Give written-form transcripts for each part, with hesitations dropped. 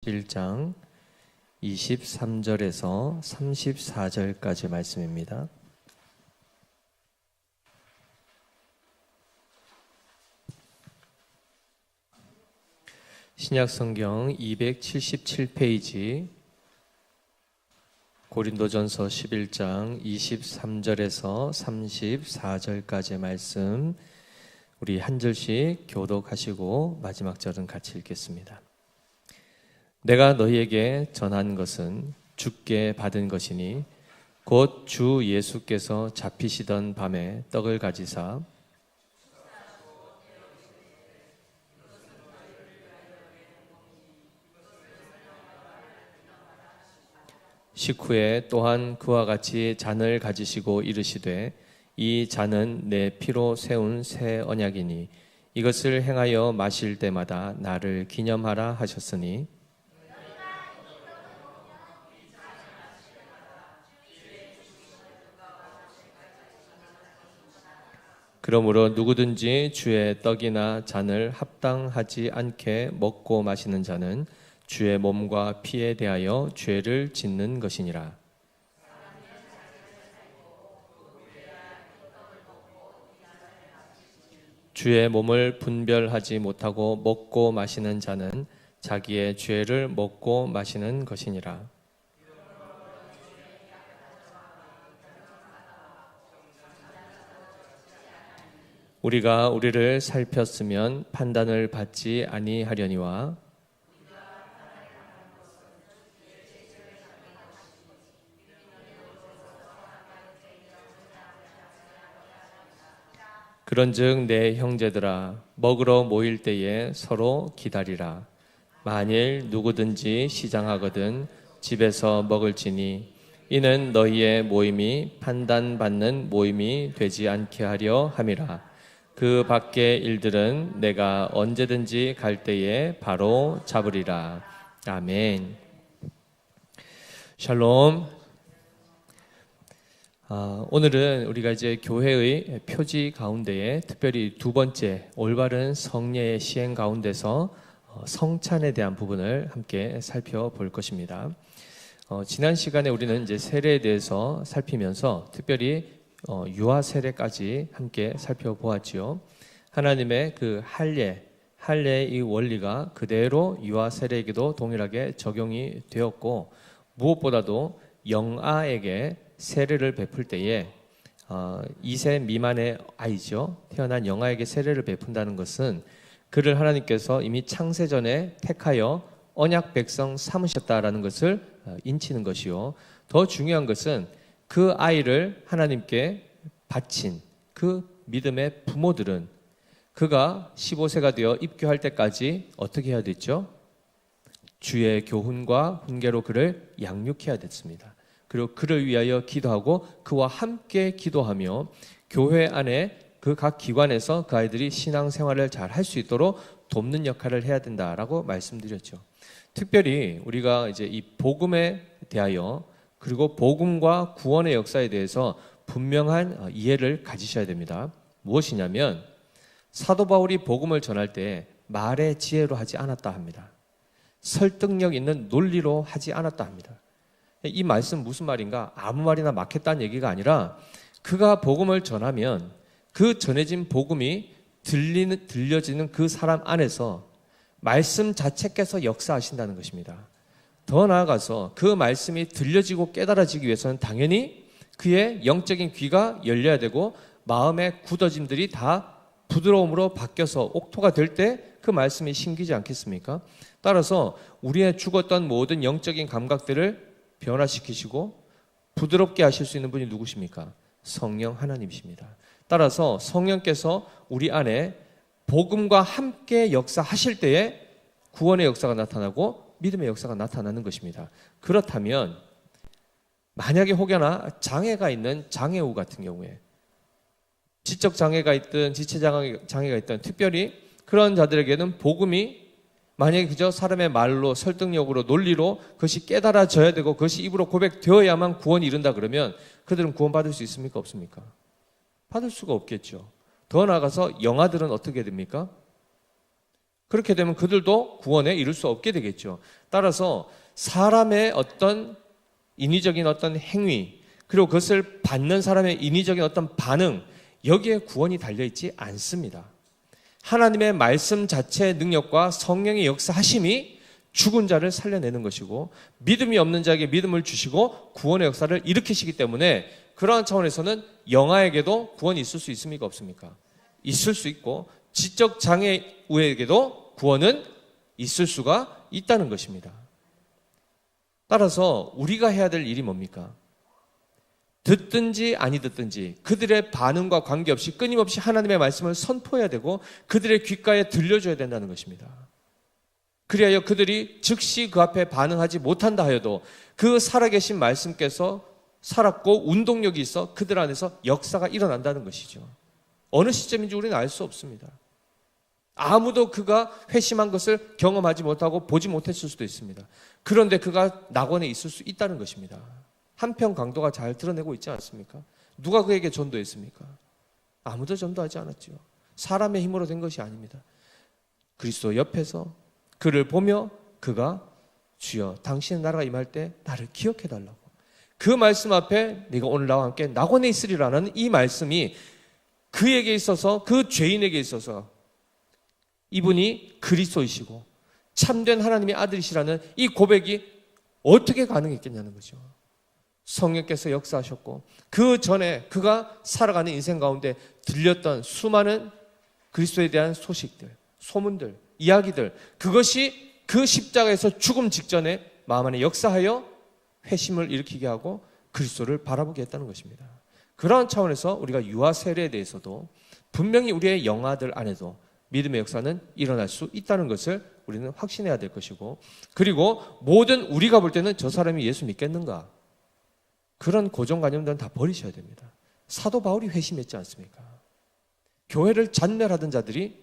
11장 23절에서 34절까지 말씀입니다. 신약성경 277페이지 고린도전서 11장 23절에서 34절까지의 말씀 우리 한 절씩 교독하시고 마지막 절은 같이 읽겠습니다. 내가 너희에게 전한 것은 주께 받은 것이니 곧 주 예수께서 잡히시던 밤에 떡을 가지사 식후에 또한 그와 같이 잔을 가지시고 이르시되 이 잔은 내 피로 세운 새 언약이니 이것을 행하여 마실 때마다 나를 기념하라 하셨으니 그러므로 누구든지 주의 떡이나 잔을 합당하지 않게 먹고 마시는 자는 주의 몸과 피에 대하여 죄를 짓는 것이니라. 주의 몸을 분별하지 못하고 먹고 마시는 자는 자기의 죄를 먹고 마시는 것이니라. 우리가 우리를 살폈으면 판단을 받지 아니하려니와 그런즉 내 형제들아 먹으러 모일 때에 서로 기다리라. 만일 누구든지 시장하거든 집에서 먹을지니 이는 너희의 모임이 판단받는 모임이 되지 않게 하려 함이라. 그 밖의 일들은 내가 언제든지 갈 때에 바로 잡으리라. 아멘. 샬롬. 오늘은 우리가 이제 교회의 표지 가운데에 특별히 두 번째 올바른 성례의 시행 가운데서 성찬에 대한 부분을 함께 살펴볼 것입니다. 지난 시간에 우리는 이제 세례에 대해서 살피면서 특별히 유아 세례까지 함께 살펴보았지요. 하나님의 그 할례의 이 원리가 그대로 유아 세례에게도 동일하게 적용이 되었고 무엇보다도 영아에게 세례를 베풀 때에 2세 미만의 아이죠. 태어난 영아에게 세례를 베푼다는 것은 그를 하나님께서 이미 창세전에 택하여 언약 백성 삼으셨다라는 것을 인치는 것이요. 더 중요한 것은 그 아이를 하나님께 바친 그 믿음의 부모들은 그가 15세가 되어 입교할 때까지 어떻게 해야 됐죠? 주의 교훈과 훈계로 그를 양육해야 됐습니다. 그리고 그를 위하여 기도하고 그와 함께 기도하며 교회 안에 그 각 기관에서 그 아이들이 신앙생활을 잘 할 수 있도록 돕는 역할을 해야 된다라고 말씀드렸죠. 특별히 우리가 이제 이 복음에 대하여 그리고 복음과 구원의 역사에 대해서 분명한 이해를 가지셔야 됩니다. 무엇이냐면 사도 바울이 복음을 전할 때 말의 지혜로 하지 않았다 합니다. 설득력 있는 논리로 하지 않았다 합니다. 이 말씀 무슨 말인가? 아무 말이나 막 했다는 얘기가 아니라 그가 복음을 전하면 그 전해진 복음이 들려지는 그 사람 안에서 말씀 자체께서 역사하신다는 것입니다. 더 나아가서 그 말씀이 들려지고 깨달아지기 위해서는 당연히 그의 영적인 귀가 열려야 되고 마음의 굳어짐들이 다 부드러움으로 바뀌어서 옥토가 될 때 그 말씀이 심기지 않겠습니까? 따라서 우리의 죽었던 모든 영적인 감각들을 변화시키시고 부드럽게 하실 수 있는 분이 누구십니까? 성령 하나님이십니다. 따라서 성령께서 우리 안에 복음과 함께 역사하실 때에 구원의 역사가 나타나고 믿음의 역사가 나타나는 것입니다. 그렇다면 만약에 혹여나 장애가 있는 장애우 같은 경우에 지적 장애가 있든 지체 장애가 있든 특별히 그런 자들에게는 복음이 만약에 그저 사람의 말로 설득력으로 논리로 그것이 깨달아져야 되고 그것이 입으로 고백되어야만 구원이 이른다 그러면 그들은 구원받을 수 있습니까? 없습니까? 받을 수가 없겠죠. 더 나아가서 영아들은 어떻게 됩니까? 그렇게 되면 그들도 구원에 이를 수 없게 되겠죠. 따라서 사람의 어떤 인위적인 어떤 행위, 그리고 그것을 받는 사람의 인위적인 어떤 반응, 여기에 구원이 달려있지 않습니다. 하나님의 말씀 자체의 능력과 성령의 역사하심이 죽은 자를 살려내는 것이고, 믿음이 없는 자에게 믿음을 주시고 구원의 역사를 일으키시기 때문에, 그러한 차원에서는 영아에게도 구원이 있을 수 있습니까? 없습니까? 있을 수 있고, 지적 장애우에게도 구원은 있을 수가 있다는 것입니다. 따라서 우리가 해야 될 일이 뭡니까? 듣든지 아니 듣든지 그들의 반응과 관계없이 끊임없이 하나님의 말씀을 선포해야 되고, 그들의 귓가에 들려줘야 된다는 것입니다. 그리하여 그들이 즉시 그 앞에 반응하지 못한다 하여도 그 살아계신 말씀께서 살았고 운동력이 있어 그들 안에서 역사가 일어난다는 것이죠. 어느 시점인지 우리는 알 수 없습니다. 아무도 그가 회심한 것을 경험하지 못하고 보지 못했을 수도 있습니다. 그런데 그가 낙원에 있을 수 있다는 것입니다. 한편 강도가 잘 드러내고 있지 않습니까? 누가 그에게 전도했습니까? 아무도 전도하지 않았죠. 사람의 힘으로 된 것이 아닙니다. 그리스도 옆에서 그를 보며 그가 주여 당신의 나라가 임할 때 나를 기억해달라고, 그 말씀 앞에 네가 오늘 나와 함께 낙원에 있으리라는 이 말씀이 그에게 있어서, 그 죄인에게 있어서 이분이 그리스도이시고 참된 하나님의 아들이시라는 이 고백이 어떻게 가능했겠냐는 거죠. 성령께서 역사하셨고, 그 전에 그가 살아가는 인생 가운데 들렸던 수많은 그리스도에 대한 소식들, 소문들, 이야기들, 그것이 그 십자가에서 죽음 직전에 마음 안에 역사하여 회심을 일으키게 하고 그리스도를 바라보게 했다는 것입니다. 그러한 차원에서 우리가 유아 세례에 대해서도 분명히 우리의 영아들 안에도 믿음의 역사는 일어날 수 있다는 것을 우리는 확신해야 될 것이고, 그리고 모든 우리가 볼 때는 저 사람이 예수 믿겠는가, 그런 고정관념들은 다 버리셔야 됩니다. 사도 바울이 회심했지 않습니까? 교회를 잔멸하던 자들이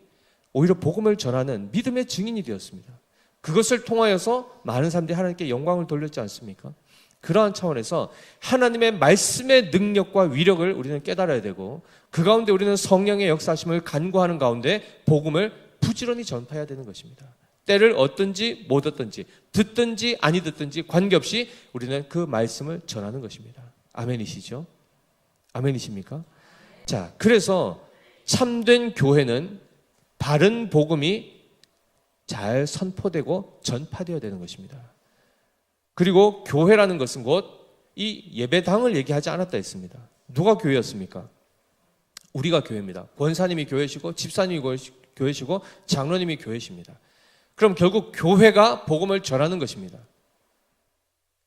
오히려 복음을 전하는 믿음의 증인이 되었습니다. 그것을 통하여서 많은 사람들이 하나님께 영광을 돌렸지 않습니까? 그러한 차원에서 하나님의 말씀의 능력과 위력을 우리는 깨달아야 되고, 그 가운데 우리는 성령의 역사하심을 간구하는 가운데 복음을 부지런히 전파해야 되는 것입니다. 때를 얻든지 못 얻든지, 듣든지 아니 듣든지 관계없이 우리는 그 말씀을 전하는 것입니다. 아멘이시죠? 아멘이십니까? 자, 그래서 참된 교회는 바른 복음이 잘 선포되고 전파되어야 되는 것입니다. 그리고 교회라는 것은 곧 이 예배당을 얘기하지 않았다 했습니다. 누가 교회였습니까? 우리가 교회입니다. 권사님이 교회시고 집사님이 교회시고 장로님이 교회십니다. 그럼 결국 교회가 복음을 전하는 것입니다.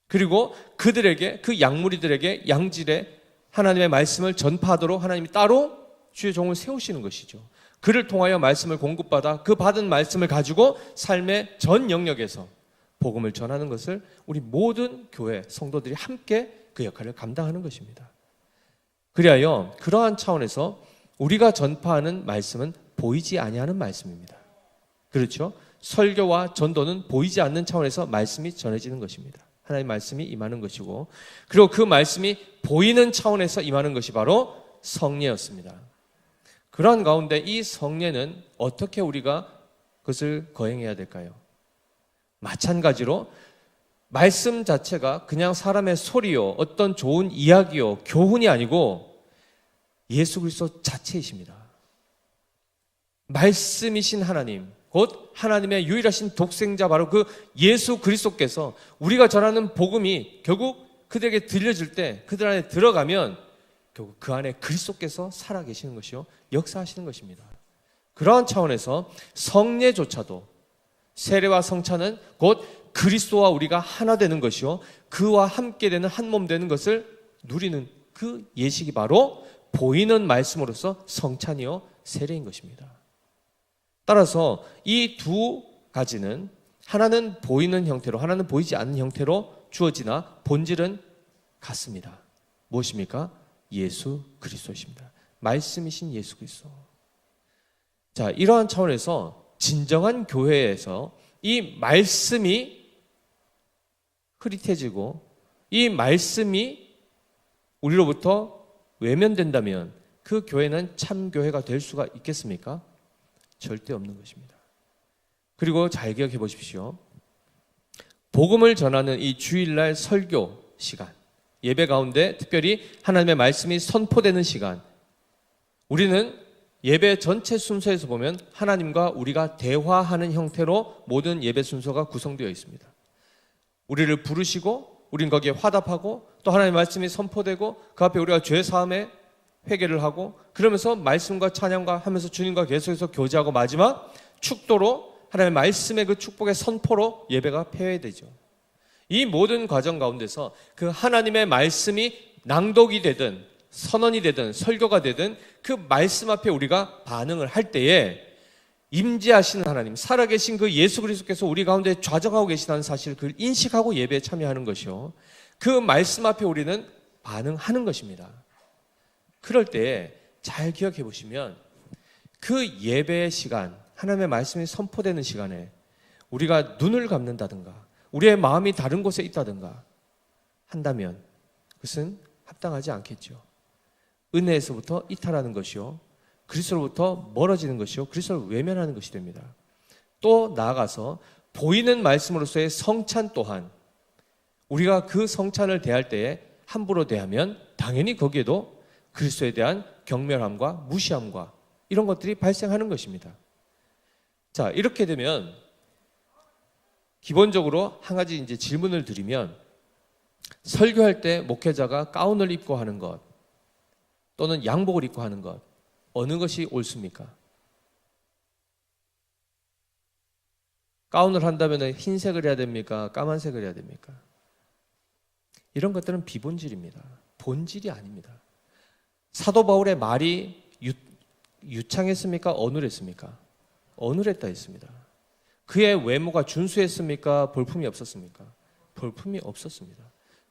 그리고 그들에게, 그 양무리들에게 양질의 하나님의 말씀을 전파하도록 하나님이 따로 주의 종을 세우시는 것이죠. 그를 통하여 말씀을 공급받아 그 받은 말씀을 가지고 삶의 전 영역에서 복음을 전하는 것을 우리 모든 교회 성도들이 함께 그 역할을 감당하는 것입니다. 그리하여 그러한 차원에서 우리가 전파하는 말씀은 보이지 아니하는 말씀입니다. 그렇죠? 설교와 전도는 보이지 않는 차원에서 말씀이 전해지는 것입니다. 하나님의 말씀이 임하는 것이고, 그리고 그 말씀이 보이는 차원에서 임하는 것이 바로 성례였습니다. 그러한 가운데 이 성례는 어떻게 우리가 그것을 거행해야 될까요? 마찬가지로 말씀 자체가 그냥 사람의 소리요, 어떤 좋은 이야기요, 교훈이 아니고 예수 그리스도 자체이십니다. 말씀이신 하나님, 곧 하나님의 유일하신 독생자 바로 그 예수 그리스도께서 우리가 전하는 복음이 결국 그들에게 들려질 때, 그들 안에 들어가면 결국 그 안에 그리스도께서 살아계시는 것이요, 역사하시는 것입니다. 그러한 차원에서 성례조차도, 세례와 성찬은 곧 그리스도와 우리가 하나 되는 것이요, 그와 함께 되는 한 몸 되는 것을 누리는 그 예식이 바로 보이는 말씀으로서 성찬이요 세례인 것입니다. 따라서 이 두 가지는 하나는 보이는 형태로, 하나는 보이지 않는 형태로 주어지나 본질은 같습니다. 무엇입니까? 예수 그리스도십니다. 말씀이신 예수 그리스도. 자, 이러한 차원에서 진정한 교회에서 이 말씀이 흐릿해지고 이 말씀이 우리로부터 외면된다면 그 교회는 참 교회가 될 수가 있겠습니까? 절대 없는 것입니다. 그리고 잘 기억해 보십시오. 복음을 전하는 이 주일날 설교 시간, 예배 가운데 특별히 하나님의 말씀이 선포되는 시간, 우리는 예배 전체 순서에서 보면 하나님과 우리가 대화하는 형태로 모든 예배 순서가 구성되어 있습니다. 우리를 부르시고 우린 거기에 화답하고 또 하나님의 말씀이 선포되고 그 앞에 우리가 죄 사함에 회개를 하고 그러면서 말씀과 찬양과 하면서 주님과 계속해서 교제하고 마지막 축도로 하나님의 말씀의 그 축복의 선포로 예배가 폐회되죠. 이 모든 과정 가운데서 그 하나님의 말씀이 낭독이 되든 선언이 되든 설교가 되든 그 말씀 앞에 우리가 반응을 할 때에 임재하시는 하나님, 살아계신 그 예수 그리스도께서 우리 가운데 좌정하고 계시다는 사실을 그걸 인식하고 예배에 참여하는 것이요, 그 말씀 앞에 우리는 반응하는 것입니다. 그럴 때 잘 기억해 보시면 그 예배의 시간, 하나님의 말씀이 선포되는 시간에 우리가 눈을 감는다든가 우리의 마음이 다른 곳에 있다든가 한다면 그것은 합당하지 않겠죠. 은혜에서부터 이탈하는 것이요, 그리스도로부터 멀어지는 것이요, 그리스도를 외면하는 것이 됩니다. 또 나아가서 보이는 말씀으로서의 성찬 또한 우리가 그 성찬을 대할 때에 함부로 대하면 당연히 거기에도 그리스도에 대한 경멸함과 무시함과 이런 것들이 발생하는 것입니다. 자, 이렇게 되면 기본적으로 한 가지 이제 질문을 드리면, 설교할 때 목회자가 가운을 입고 하는 것 또는 양복을 입고 하는 것, 어느 것이 옳습니까? 가운을 한다면 흰색을 해야 됩니까? 까만색을 해야 됩니까? 이런 것들은 비본질입니다. 본질이 아닙니다. 사도 바울의 말이 유창했습니까? 어눌했습니까? 어눌했다 했습니다. 그의 외모가 준수했습니까? 볼품이 없었습니까? 볼품이 없었습니다.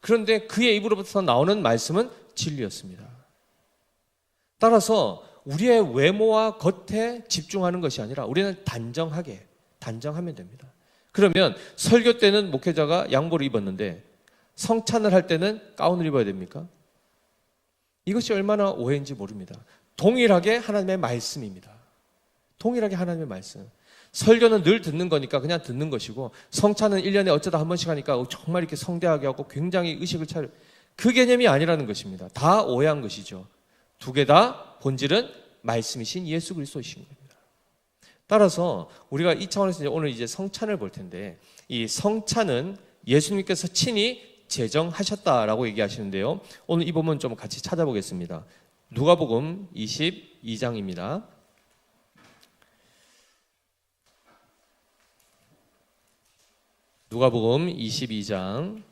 그런데 그의 입으로부터 나오는 말씀은 진리였습니다. 따라서 우리의 외모와 겉에 집중하는 것이 아니라 우리는 단정하면 됩니다. 그러면 설교 때는 목회자가 양복을 입었는데 성찬을 할 때는 가운을 입어야 됩니까? 이것이 얼마나 오해인지 모릅니다. 동일하게 하나님의 말씀입니다. 동일하게 하나님의 말씀. 설교는 늘 듣는 거니까 그냥 듣는 것이고, 성찬은 1년에 어쩌다 한 번씩 하니까 정말 이렇게 성대하게 하고 굉장히 의식을 차려, 그 개념이 아니라는 것입니다. 다 오해한 것이죠. 두 개 다 본질은 말씀이신 예수 그리스도이신 겁니다. 따라서 우리가 이 차원에서 오늘 이제 성찬을 볼 텐데, 이 성찬은 예수님께서 친히 제정하셨다라고 얘기하시는데요. 오늘 이 부분 좀 같이 찾아보겠습니다. 누가복음 22장입니다. 누가복음 22장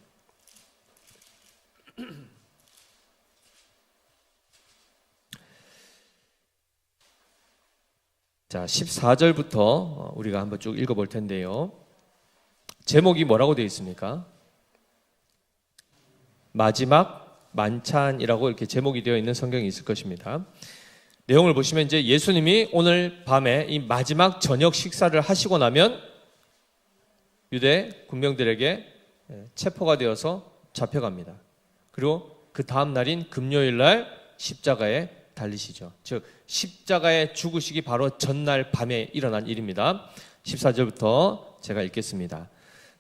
자, 14절부터 우리가 한번 쭉 읽어볼 텐데요. 제목이 뭐라고 되어 있습니까? 마지막 만찬이라고 이렇게 제목이 되어 있는 성경이 있을 것입니다. 내용을 보시면 이제 예수님이 오늘 밤에 이 마지막 저녁 식사를 하시고 나면 유대 군병들에게 체포가 되어서 잡혀갑니다. 그리고 그 다음 날인 금요일 날 십자가에 달리시죠. 즉 십자가에 죽으시기 바로 전날 밤에 일어난 일입니다. 14절부터 제가 읽겠습니다.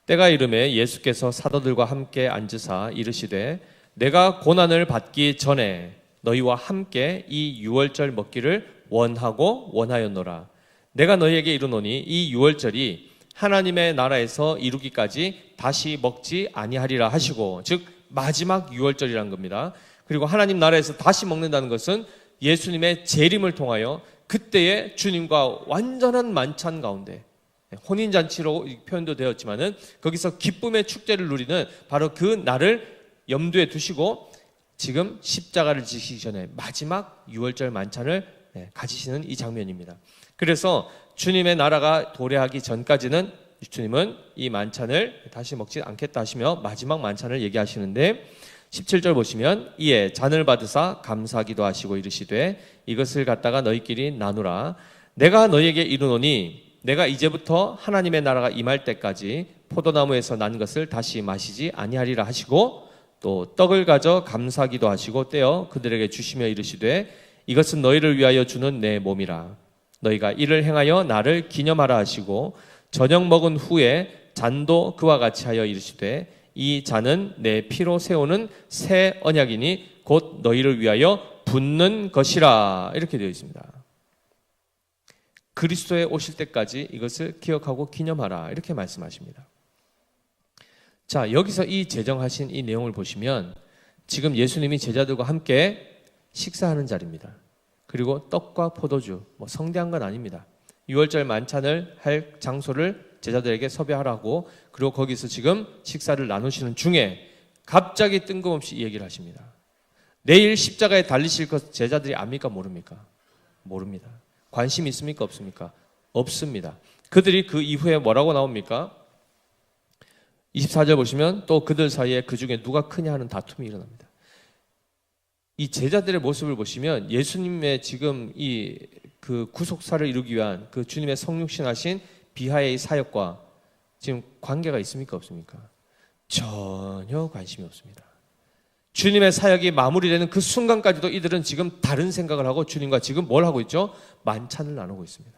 때가 이르매 예수께서 사도들과 함께 앉으사 이르시되 내가 고난을 받기 전에 너희와 함께 이 유월절 먹기를 원하고 원하였노라. 내가 너희에게 이르노니 이 유월절이 하나님의 나라에서 이루기까지 다시 먹지 아니하리라 하시고, 즉 마지막 유월절이라는 겁니다. 그리고 하나님 나라에서 다시 먹는다는 것은 예수님의 재림을 통하여 그때의 주님과 완전한 만찬 가운데, 혼인잔치로 표현도 되었지만은 거기서 기쁨의 축제를 누리는 바로 그 날을 염두에 두시고 지금 십자가를 지시기 전에 마지막 유월절 만찬을 가지시는 이 장면입니다. 그래서 주님의 나라가 도래하기 전까지는 주님은 이 만찬을 다시 먹지 않겠다 하시며 마지막 만찬을 얘기하시는데, 17절 보시면 이에 잔을 받으사 감사기도 하시고 이르시되 이것을 갖다가 너희끼리 나누라. 내가 너희에게 이르노니 내가 이제부터 하나님의 나라가 임할 때까지 포도나무에서 난 것을 다시 마시지 아니하리라 하시고, 또 떡을 가져 감사기도 하시고 떼어 그들에게 주시며 이르시되 이것은 너희를 위하여 주는 내 몸이라. 너희가 이를 행하여 나를 기념하라 하시고 저녁 먹은 후에 잔도 그와 같이 하여 이르시되 이 잔은 내 피로 세우는 새 언약이니 곧 너희를 위하여 붓는 것이라. 이렇게 되어 있습니다. 그리스도에 오실 때까지 이것을 기억하고 기념하라. 이렇게 말씀하십니다. 자, 여기서 이 제정하신 이 내용을 보시면 지금 예수님이 제자들과 함께 식사하는 자리입니다. 그리고 떡과 포도주, 성대한 건 아닙니다. 6월절 만찬을 할 장소를 제자들에게 섭외하라고, 그리고 거기서 지금 식사를 나누시는 중에 갑자기 뜬금없이 이 얘기를 하십니다. 내일 십자가에 달리실 것 제자들이 압니까 모릅니까? 모릅니다. 관심 있습니까 없습니까? 없습니다. 그들이 그 이후에 뭐라고 나옵니까? 24절 보시면 또 그들 사이에 그 중에 누가 크냐 하는 다툼이 일어납니다. 이 제자들의 모습을 보시면 예수님의 지금 이 그 구속사를 이루기 위한 그 주님의 성육신하신 비하의 사역과 지금 관계가 있습니까 없습니까? 전혀 관심이 없습니다. 주님의 사역이 마무리되는 그 순간까지도 이들은 지금 다른 생각을 하고 주님과 지금 뭘 하고 있죠? 만찬을 나누고 있습니다.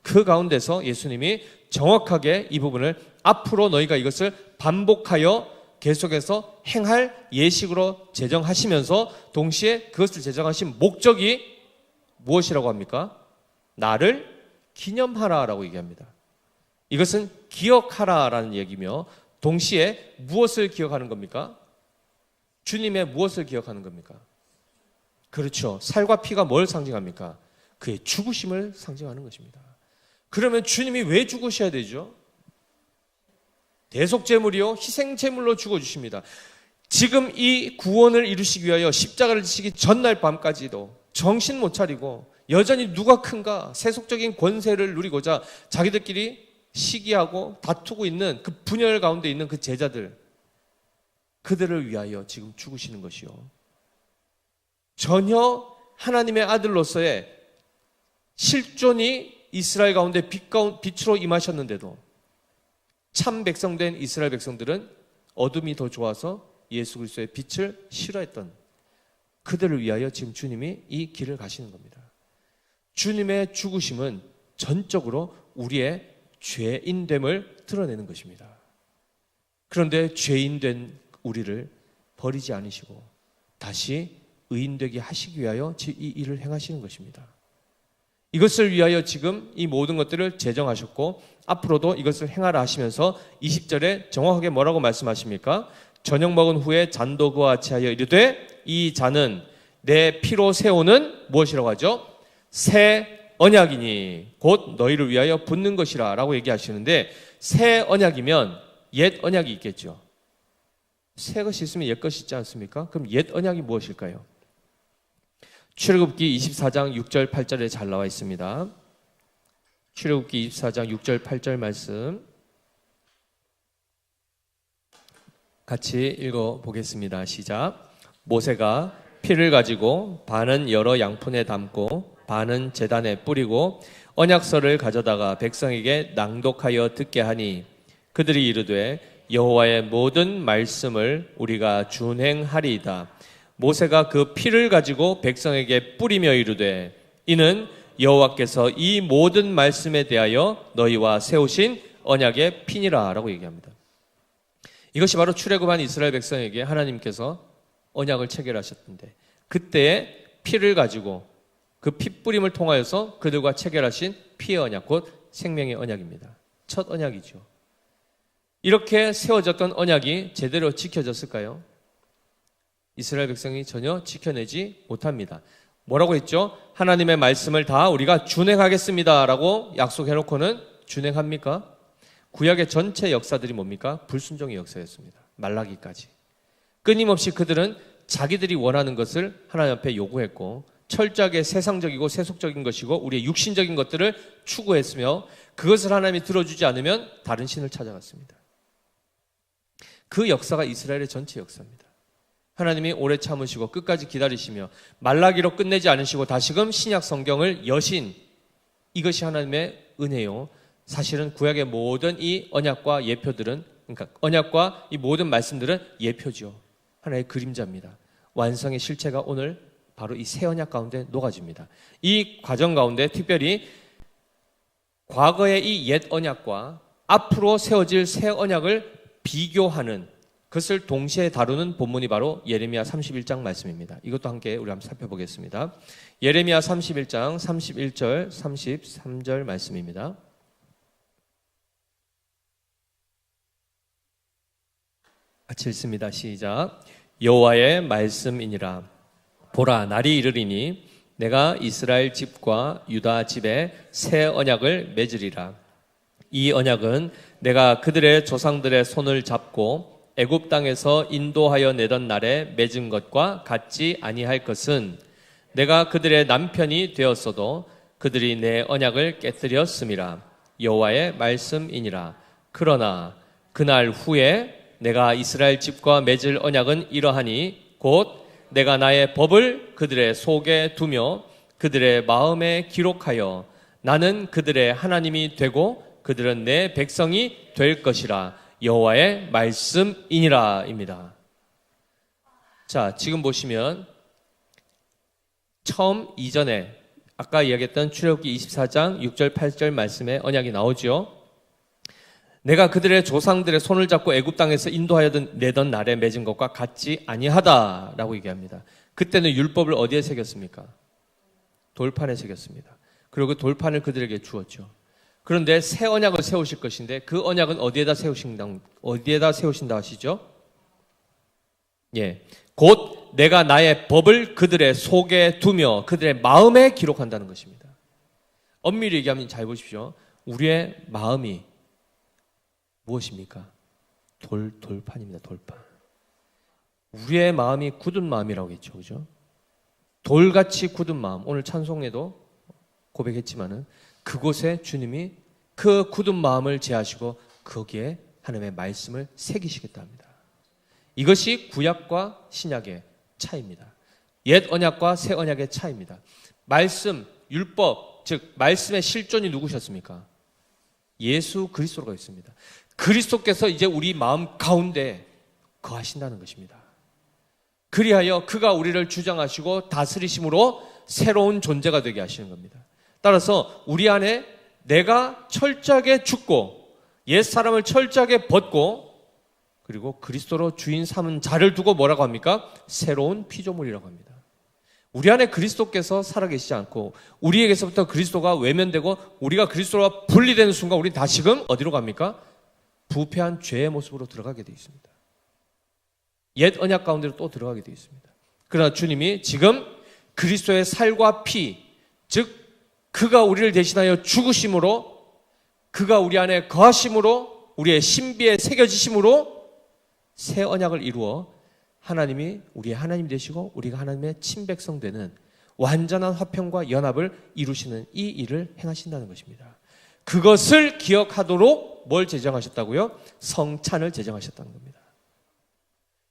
그 가운데서 예수님이 정확하게 이 부분을 앞으로 너희가 이것을 반복하여 계속해서 행할 예식으로 제정하시면서 동시에 그것을 제정하신 목적이 무엇이라고 합니까? 나를 기념하라라고 얘기합니다. 이것은 기억하라라는 얘기며 동시에 무엇을 기억하는 겁니까? 주님의 무엇을 기억하는 겁니까? 그렇죠. 살과 피가 뭘 상징합니까? 그의 죽으심을 상징하는 것입니다. 그러면 주님이 왜 죽으셔야 되죠? 대속제물이요 희생제물로 죽어주십니다. 지금 이 구원을 이루시기 위하여 십자가를 지시기 전날 밤까지도 정신 못 차리고 여전히 누가 큰가 세속적인 권세를 누리고자 자기들끼리 시기하고 다투고 있는 그 분열 가운데 있는 그 제자들, 그들을 위하여 지금 죽으시는 것이요, 전혀 하나님의 아들로서의 실존이 이스라엘 가운데 빛으로 임하셨는데도 참 백성된 이스라엘 백성들은 어둠이 더 좋아서 예수 그리스도의 빛을 싫어했던 그들을 위하여 지금 주님이 이 길을 가시는 겁니다. 주님의 죽으심은 전적으로 우리의 죄인됨을 드러내는 것입니다. 그런데 죄인된 우리를 버리지 않으시고 다시 의인되게 하시기 위하여 이 일을 행하시는 것입니다. 이것을 위하여 지금 이 모든 것들을 제정하셨고 앞으로도 이것을 행하라 하시면서 20절에 정확하게 뭐라고 말씀하십니까? 저녁 먹은 후에 잔도 그와 같이 하여 이르되 이 잔은 내 피로 세우는 무엇이라고 하죠? 새 언약이니 곧 너희를 위하여 붓는 것이라 라고 얘기하시는데, 새 언약이면 옛 언약이 있겠죠. 새 것이 있으면 옛 것이 있지 않습니까? 그럼 옛 언약이 무엇일까요? 출애굽기 24장 6절 8절에 잘 나와 있습니다. 출애굽기 24장 6절 8절 말씀 같이 읽어보겠습니다. 시작. 모세가 피를 가지고 반은 여러 양푼에 담고 반은 제단에 뿌리고 언약서를 가져다가 백성에게 낭독하여 듣게 하니 그들이 이르되 여호와의 모든 말씀을 우리가 준행하리이다. 모세가 그 피를 가지고 백성에게 뿌리며 이르되 이는 여호와께서 이 모든 말씀에 대하여 너희와 세우신 언약의 피니라 라고 얘기합니다. 이것이 바로 출애굽한 이스라엘 백성에게 하나님께서 언약을 체결하셨던데, 그때의 피를 가지고 그 핏뿌림을 통하여서 그들과 체결하신 피의 언약, 곧 생명의 언약입니다. 첫 언약이죠. 이렇게 세워졌던 언약이 제대로 지켜졌을까요? 이스라엘 백성이 전혀 지켜내지 못합니다. 뭐라고 했죠? 하나님의 말씀을 다 우리가 준행하겠습니다 라고 약속해놓고는 준행합니까? 구약의 전체 역사들이 뭡니까? 불순종의 역사였습니다. 말라기까지. 끊임없이 그들은 자기들이 원하는 것을 하나님 앞에 요구했고 철저하게 세상적이고 세속적인 것이고 우리의 육신적인 것들을 추구했으며 그것을 하나님이 들어주지 않으면 다른 신을 찾아갔습니다. 그 역사가 이스라엘의 전체 역사입니다. 하나님이 오래 참으시고 끝까지 기다리시며 말라기로 끝내지 않으시고 다시금 신약 성경을 여신, 이것이 하나님의 은혜요. 사실은 구약의 모든 이 언약과 예표들은, 그러니까 언약과 이 모든 말씀들은 예표죠. 하나의 그림자입니다. 완성의 실체가 오늘 바로 이 새 언약 가운데 녹아집니다. 이 과정 가운데 특별히 과거의 이 옛 언약과 앞으로 세워질 새 언약을 비교하는 그것을 동시에 다루는 본문이 바로 예레미야 31장 말씀입니다. 이것도 함께 우리 한번 살펴보겠습니다. 예레미야 31장 31절 33절 말씀입니다. 같이 읽습니다. 시작. 여호와의 말씀이니라. 보라, 날이 이르리니 내가 이스라엘 집과 유다 집에 새 언약을 맺으리라. 이 언약은 내가 그들의 조상들의 손을 잡고 애굽 땅에서 인도하여 내던 날에 맺은 것과 같지 아니할 것은 내가 그들의 남편이 되었어도 그들이 내 언약을 깨뜨렸음이라. 여호와의 말씀이니라. 그러나 그날 후에 내가 이스라엘 집과 맺을 언약은 이러하니 곧 내가 나의 법을 그들의 속에 두며 그들의 마음에 기록하여 나는 그들의 하나님이 되고 그들은 내 백성이 될 것이라. 여호와의 말씀이니라입니다. 자, 지금 보시면 처음 이전에 아까 이야기했던 출애굽기 24장 6절 8절 말씀에 언약이 나오죠. 내가 그들의 조상들의 손을 잡고 애굽 땅에서 인도하여 내던 날에 맺은 것과 같지 아니하다라고 얘기합니다. 그때는 율법을 어디에 새겼습니까? 돌판에 새겼습니다. 그리고 그 돌판을 그들에게 주었죠. 그런데 새 언약을 세우실 것인데 그 언약은 어디에다 세우신다 하시죠? 예, 곧 내가 나의 법을 그들의 속에 두며 그들의 마음에 기록한다는 것입니다. 엄밀히 얘기하면 잘 보십시오. 우리의 마음이 무엇입니까? 돌판입니다. 돌판. 우리의 마음이 굳은 마음이라고 했죠. 그죠? 돌같이 굳은 마음. 오늘 찬송에도 고백했지만은 그곳에 주님이 그 굳은 마음을 제하시고 거기에 하나님의 말씀을 새기시겠다 합니다. 이것이 구약과 신약의 차이입니다. 옛 언약과 새 언약의 차이입니다. 말씀, 율법, 즉 말씀의 실존이 누구셨습니까? 예수 그리스도가 있습니다. 그리스도께서 이제 우리 마음 가운데 거하신다는 것입니다. 그리하여 그가 우리를 주장하시고 다스리심으로 새로운 존재가 되게 하시는 겁니다. 따라서 우리 안에 내가 철저하게 죽고 옛사람을 철저하게 벗고 그리고 그리스도로 주인 삼은 자를 두고 뭐라고 합니까? 새로운 피조물이라고 합니다. 우리 안에 그리스도께서 살아계시지 않고 우리에게서부터 그리스도가 외면되고 우리가 그리스도와 분리되는 순간 우리는 다시금 어디로 갑니까? 부패한 죄의 모습으로 들어가게 되어 있습니다. 옛 언약 가운데로 또 들어가게 되어 있습니다. 그러나 주님이 지금 그리스도의 살과 피, 즉 그가 우리를 대신하여 죽으심으로 그가 우리 안에 거하심으로 우리의 신비에 새겨지심으로 새 언약을 이루어 하나님이 우리의 하나님 되시고 우리가 하나님의 친백성 되는 완전한 화평과 연합을 이루시는 이 일을 행하신다는 것입니다. 그것을 기억하도록 뭘 제정하셨다고요? 성찬을 제정하셨다는 겁니다.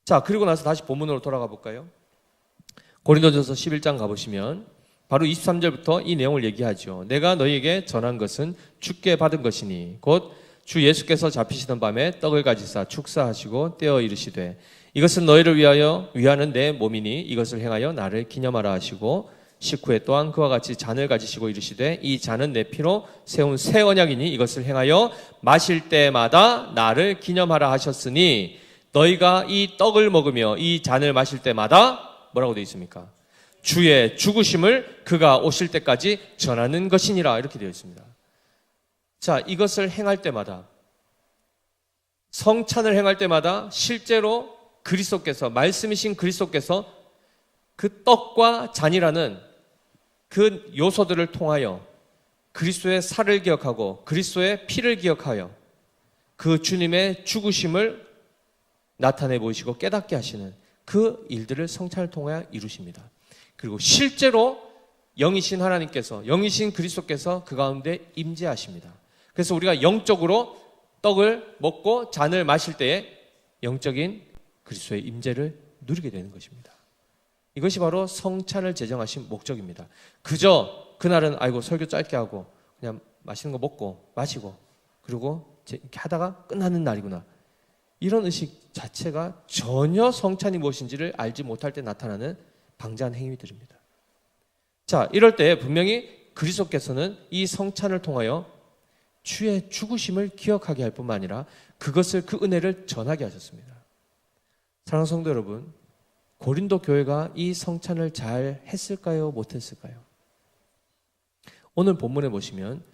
자, 그리고 나서 다시 본문으로 돌아가 볼까요? 고린도전서 11장 가보시면 바로 23절부터 이 내용을 얘기하죠. 내가 너희에게 전한 것은 주께 받은 것이니 곧 주 예수께서 잡히시던 밤에 떡을 가지사 축사하시고 떼어 이르시되 이것은 너희를 위하는 내 몸이니 이것을 행하여 나를 기념하라 하시고 식후에 또한 그와 같이 잔을 가지시고 이르시되 이 잔은 내 피로 세운 새 언약이니 이것을 행하여 마실 때마다 나를 기념하라 하셨으니 너희가 이 떡을 먹으며 이 잔을 마실 때마다 뭐라고 되어 있습니까? 주의 죽으심을 그가 오실 때까지 전하는 것이니라 이렇게 되어 있습니다. 자, 이것을 행할 때마다 성찬을 행할 때마다 실제로 그리스도께서 말씀이신 그리스도께서 그 떡과 잔이라는 그 요소들을 통하여 그리스도의 살을 기억하고 그리스도의 피를 기억하여 그 주님의 죽으심을 나타내 보이시고 깨닫게 하시는 그 일들을 성찬을 통하여 이루십니다. 그리고 실제로 영이신 하나님께서 영이신 그리스도께서 그 가운데 임재하십니다. 그래서 우리가 영적으로 떡을 먹고 잔을 마실 때에 영적인 그리스도의 임재를 누리게 되는 것입니다. 이것이 바로 성찬을 제정하신 목적입니다. 그저 그날은 아이고 설교 짧게 하고 그냥 맛있는 거 먹고 마시고 그리고 이렇게 하다가 끝나는 날이구나. 이런 의식 자체가 전혀 성찬이 무엇인지를 알지 못할 때 나타나는 방자한 행위들입니다. 자, 이럴 때 분명히 그리스도께서는 이 성찬을 통하여 주의 죽으심을 기억하게 할 뿐만 아니라 그것을, 그 은혜를 전하게 하셨습니다. 사랑하는 성도 여러분, 고린도 교회가 이 성찬을 잘 했을까요? 못했을까요? 오늘 본문에 보시면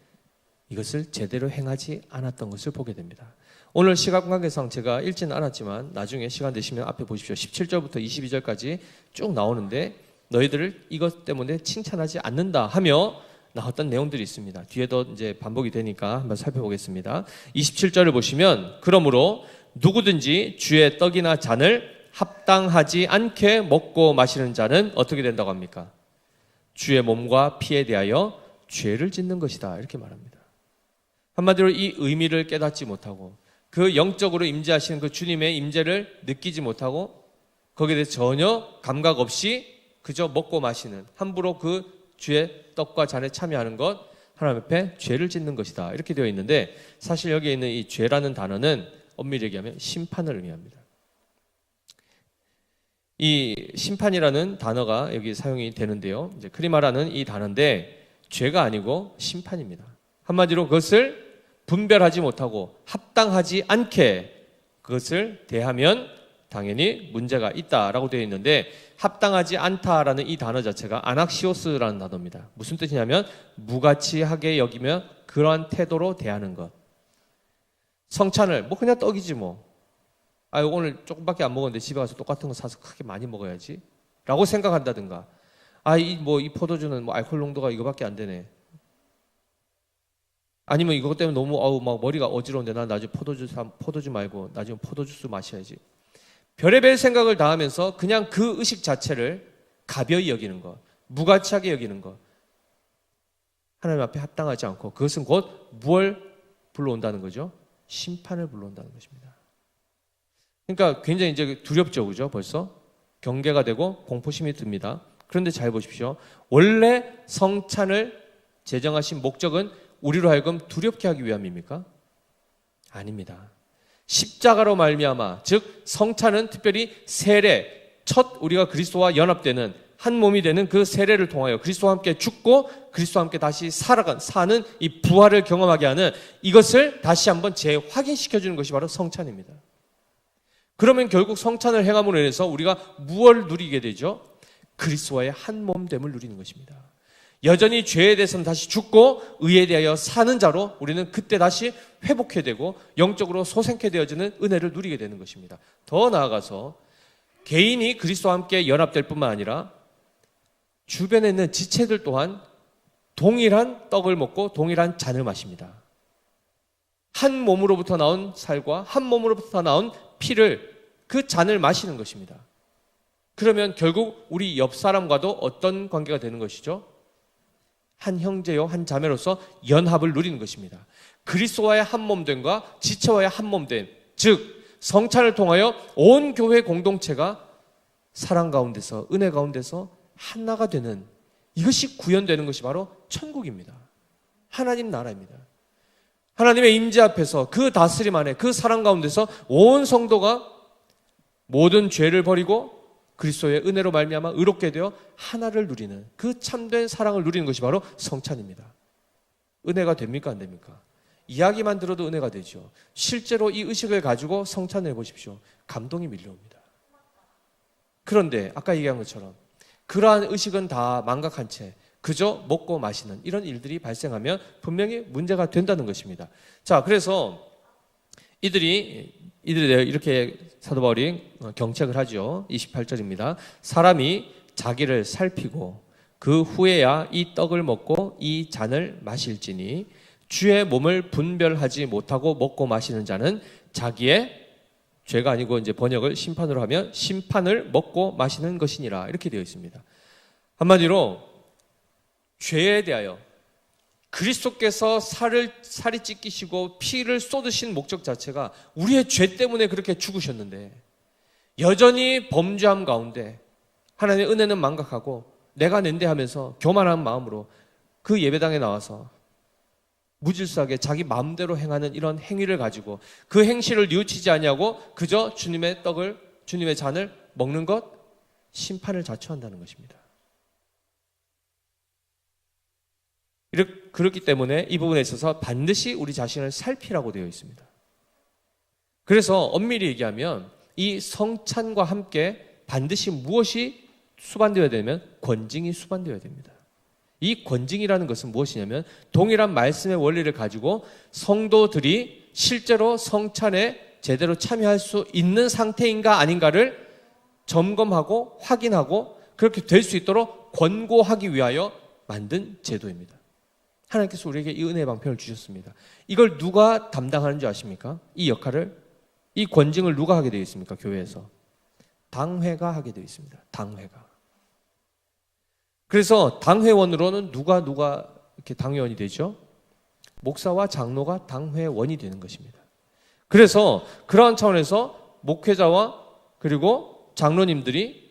이것을 제대로 행하지 않았던 것을 보게 됩니다. 오늘 시간 관계상 제가 읽지는 않았지만 나중에 시간 되시면 앞에 보십시오. 17절부터 22절까지 쭉 나오는데 너희들을 이것 때문에 칭찬하지 않는다 하며 나왔던 내용들이 있습니다. 뒤에도 이제 반복이 되니까 한번 살펴보겠습니다. 27절을 보시면 그러므로 누구든지 주의 떡이나 잔을 합당하지 않게 먹고 마시는 자는 어떻게 된다고 합니까? 주의 몸과 피에 대하여 죄를 짓는 것이다, 이렇게 말합니다. 한마디로 이 의미를 깨닫지 못하고 그 영적으로 임재하시는 그 주님의 임재를 느끼지 못하고 거기에 대해서 전혀 감각 없이 그저 먹고 마시는, 함부로 그 주의 떡과 잔에 참여하는 것, 하나님 앞에 죄를 짓는 것이다, 이렇게 되어 있는데 사실 여기에 있는 이 죄라는 단어는 엄밀히 얘기하면 심판을 의미합니다. 이 심판이라는 단어가 여기 사용이 되는데요, 이제 크리마라는 이 단어인데 죄가 아니고 심판입니다. 한마디로 그것을 분별하지 못하고 합당하지 않게 그것을 대하면 당연히 문제가 있다라고 되어 있는데, 합당하지 않다라는 이 단어 자체가 아낙시오스라는 단어입니다. 무슨 뜻이냐면 무가치하게 여기며 그러한 태도로 대하는 것. 성찬을 뭐 그냥 떡이지 뭐, 오늘 조금밖에 안 먹었는데 집에 가서 똑같은 거 사서 크게 많이 먹어야지 라고 생각한다든가, 이 포도주는 뭐 알코올 농도가 이거밖에 안 되네, 아니면 이것 때문에 너무 막 머리가 어지러운데 난 나중에 포도주 말고 나중에 포도주스 마셔야지. 별의별 생각을 다 하면서 그냥 그 의식 자체를 가벼이 여기는 것, 무가치하게 여기는 것, 하나님 앞에 합당하지 않고, 그것은 곧 무엇을 불러온다는 거죠? 심판을 불러온다는 것입니다. 그러니까 굉장히 이제 두렵죠, 그죠? 벌써 경계가 되고 공포심이 듭니다. 그런데 잘 보십시오. 원래 성찬을 제정하신 목적은 우리로 하여금 두렵게 하기 위함입니까? 아닙니다. 십자가로 말미암아, 즉 성찬은 특별히 세례, 첫 우리가 그리스도와 연합되는 한 몸이 되는 그 세례를 통하여 그리스도와 함께 죽고 그리스도와 함께 다시 사는 이 부활을 경험하게 하는, 이것을 다시 한번 재확인시켜주는 것이 바로 성찬입니다. 그러면 결국 성찬을 행함으로 인해서 우리가 무엇을 누리게 되죠? 그리스도와의 한 몸됨을 누리는 것입니다. 여전히 죄에 대해서는 다시 죽고 의에 대하여 사는 자로 우리는 그때 다시 회복해 되고 영적으로 소생케 되어지는 은혜를 누리게 되는 것입니다. 더 나아가서 개인이 그리스도와 함께 연합될 뿐만 아니라 주변에 있는 지체들 또한 동일한 떡을 먹고 동일한 잔을 마십니다. 한 몸으로부터 나온 살과 한 몸으로부터 나온 피를, 그 잔을 마시는 것입니다. 그러면 결국 우리 옆 사람과도 어떤 관계가 되는 것이죠? 한 형제요 한 자매로서 연합을 누리는 것입니다. 그리스도와의 한 몸됨과 지체와의 한 몸됨, 즉 성찬을 통하여 온 교회 공동체가 사랑 가운데서, 은혜 가운데서 하나가 되는, 이것이 구현되는 것이 바로 천국입니다. 하나님 나라입니다. 하나님의 임재 앞에서 그 다스림 안에, 그 사랑 가운데서 온 성도가 모든 죄를 버리고 그리스도의 은혜로 말미암아 의롭게 되어 하나를 누리는, 그 참된 사랑을 누리는 것이 바로 성찬입니다. 은혜가 됩니까, 안 됩니까? 이야기만 들어도 은혜가 되죠. 실제로 이 의식을 가지고 성찬을 해보십시오. 감동이 밀려옵니다. 그런데 아까 얘기한 것처럼 그러한 의식은 다 망각한 채 그저 먹고 마시는 이런 일들이 발생하면 분명히 문제가 된다는 것입니다. 자, 그래서 이들이 이렇게 사도 바울이 경책을 하죠. 28절입니다. 사람이 자기를 살피고 그 후에야 이 떡을 먹고 이 잔을 마실지니 주의 몸을 분별하지 못하고 먹고 마시는 자는 자기의 죄가 아니고, 이제 번역을 심판으로 하면 심판을 먹고 마시는 것이니라, 이렇게 되어 있습니다. 한마디로 죄에 대하여 그리스도께서 살이 찢기시고 피를 쏟으신 목적 자체가 우리의 죄 때문에 그렇게 죽으셨는데, 여전히 범죄함 가운데 하나님의 은혜는 망각하고 내가 낸데 하면서 교만한 마음으로 그 예배당에 나와서 무질서하게 자기 마음대로 행하는 이런 행위를 가지고 그 행실을 뉘우치지 아니하고 그저 주님의 떡을, 주님의 잔을 먹는 것, 심판을 자초한다는 것입니다. 그렇기 때문에 이 부분에 있어서 반드시 우리 자신을 살피라고 되어 있습니다. 그래서 엄밀히 얘기하면 이 성찬과 함께 반드시 무엇이 수반되어야 되면 권징이 수반되어야 됩니다. 이 권징이라는 것은 무엇이냐면 동일한 말씀의 원리를 가지고 성도들이 실제로 성찬에 제대로 참여할 수 있는 상태인가 아닌가를 점검하고 확인하고 그렇게 될 수 있도록 권고하기 위하여 만든 제도입니다. 하나님께서 우리에게 이 은혜의 방편을 주셨습니다. 이걸 누가 담당하는 줄 아십니까? 이 역할을, 이 권징을 누가 하게 되어 있습니까? 교회에서 당회가 하게 되어 있습니다. 당회가. 그래서 당회원으로는 누가 이렇게 당회원이 되죠? 목사와 장로가 당회원이 되는 것입니다. 그래서 그러한 차원에서 목회자와 그리고 장로님들이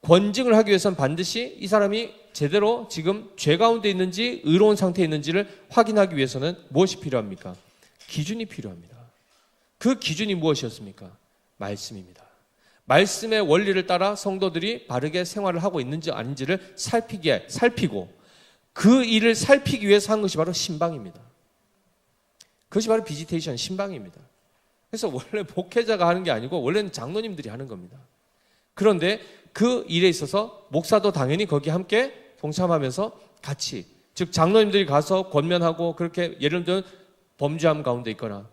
권징을 하기 위해서는 반드시 이 사람이 제대로 지금 죄 가운데 있는지 의로운 상태에 있는지를 확인하기 위해서는 무엇이 필요합니까? 기준이 필요합니다. 그 기준이 무엇이었습니까? 말씀입니다. 말씀의 원리를 따라 성도들이 바르게 생활을 하고 있는지 아닌지를 살피고 그 일을 살피기 위해서 한 것이 바로 신방입니다. 그것이 바로 비지테이션, 신방입니다. 그래서 원래 목회자가 하는 게 아니고 원래는 장로님들이 하는 겁니다. 그런데 그 일에 있어서 목사도 당연히 거기 함께 동참하면서 같이, 즉 장로님들이 가서 권면하고 그렇게 예를 들면 범죄함 가운데 있거나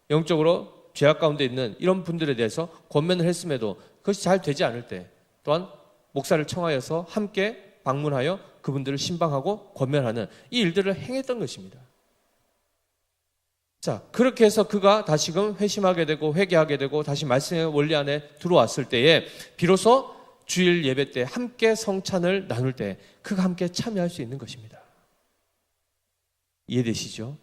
영적으로 죄악 가운데 있는 이런 분들에 대해서 권면을 했음에도 그것이 잘 되지 않을 때 또한 목사를 청하여서 함께 방문하여 그분들을 신방하고 권면하는 이 일들을 행했던 것입니다. 자, 그렇게 해서 그가 다시금 회심하게 되고 회개하게 되고 다시 말씀의 원리 안에 들어왔을 때에 비로소 주일 예배 때 함께 성찬을 나눌 때 그가 함께 참여할 수 있는 것입니다. 이해되시죠?